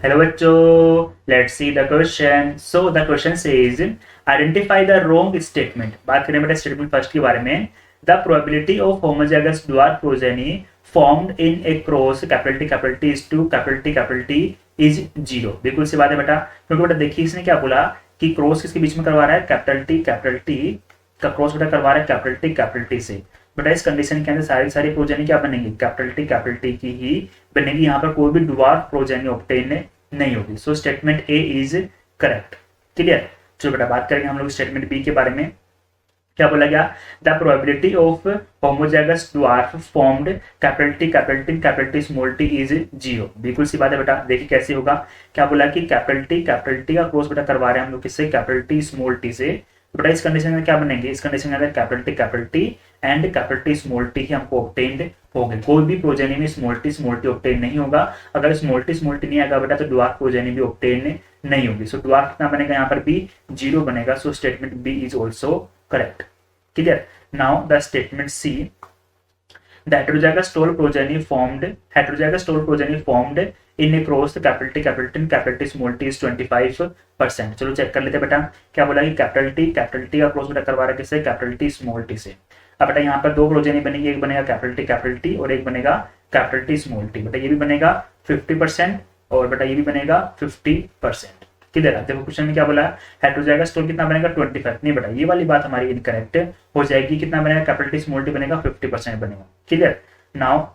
Hello बच्चों, let's see the question. So the question says identify the wrong statement. बात करें बेटा statement first के बारे में. The probability of homozygous dwarf progeny formed in a cross capital T is to capital T is zero. बिल्कुल सी बात है बेटा, क्योंकि बेटा देखिए इसने क्या बोला कि क्रॉस किसके बीच में करवा रहा है, कैपिटल टी का क्रॉस बेटा करवा रहा है कैपिटल टी से. बेटा इस कंडीशन के अंदर सारी प्रोजेनी क्या बनेंगी, कैपिटल टी की ही बनेगी. यहाँ पर कोई भी ड्वार्फ प्रोजेनी ऑब्टेन नहीं होगी. So statement A is correct. Clear. चलो बेटा बात करेंगे हम लोग स्टेटमेंट बी के बारे में. क्या बोला गया, the probability of homozygous dwarf formed capital T small T is zero. बिल्कुल सी बात है बेटा. देखिए कैसे होगा. क्या बोला कि कैपिटल टी का क्रॉस बेटा करवा रहे हैं हम लोग किससे, कैपिटल टी स्मॉल टी से. बेटा इस कंडीशन में क्या बनेंगे, इस कंडीशन के अंदर capital T and capital T small T ही हमको ऑब्टेन्ड हो गए. कोई भी प्रोजेनी में स्मॉल टी ऑब्टेन नहीं होगा. अगर स्मॉल टी नहीं आएगा बेटा तो ड्वार्फ प्रोजेनी भी ऑब्टेन नहीं होगी. सो ड्वार्फ कितना बनेगा, यहाँ पर भी जीरो बनेगा. So statement B is also correct. Clear. Now the statement C, the heterozygous tall progeny formed in a cross capital T small t is 25%. चलो चेक कर लेते बेटा. क्या बोला कि कैपिटल टी का क्रॉस बेटा करवा रहा है किससे, कैपिटल टी स्मॉल टी से. अब बेटा यहाँ पर दो प्रोजेनी बनेगी, एक बनेगा कैपिटल टी और एक बनेगा कैपिटल टी स्मॉल टी. बेटा ये भी बनेगा 50% और बेटा ये भी बनेगा 50%. किधर है देखो क्वेश्चन में क्या बोला है, हेटेरोजाइगस टोल कितना बनेगा 25. नहीं बेटा ये वाली बात हमारी इनकरेक्ट हो जाएगी. कितना बनेगा, कैपिटल टी स्मॉल टी बनेगा 50% बनेगा. Clear. Now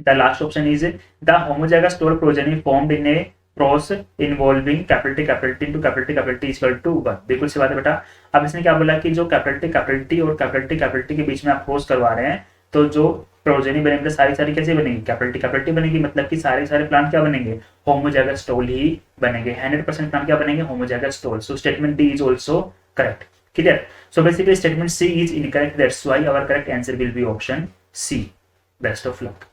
the last option is the homozygous tall progeny formed in a cross involving capital T to capital T equal to 1. बिल्कुल सी बात है बेटा. अब इसने क्या बोला कि जो कैपिटल टी और कैपिटल टी के बीच में आप क्रॉस करवा रहे हैं तो जो प्रोजेनी बनेगी सारी कैसे बनेगी, कैपिटल टी बनेगी. मतलब कि सारे प्लांट क्या बनेंगे, होमोजाइगस टोल ही बनेंगे. 100% प्लांट क्या बनेंगे, homozygous tall. So statement D is also correct. Clear. So basically statement C is incorrect. That's why our correct answer will be option C. Best of luck.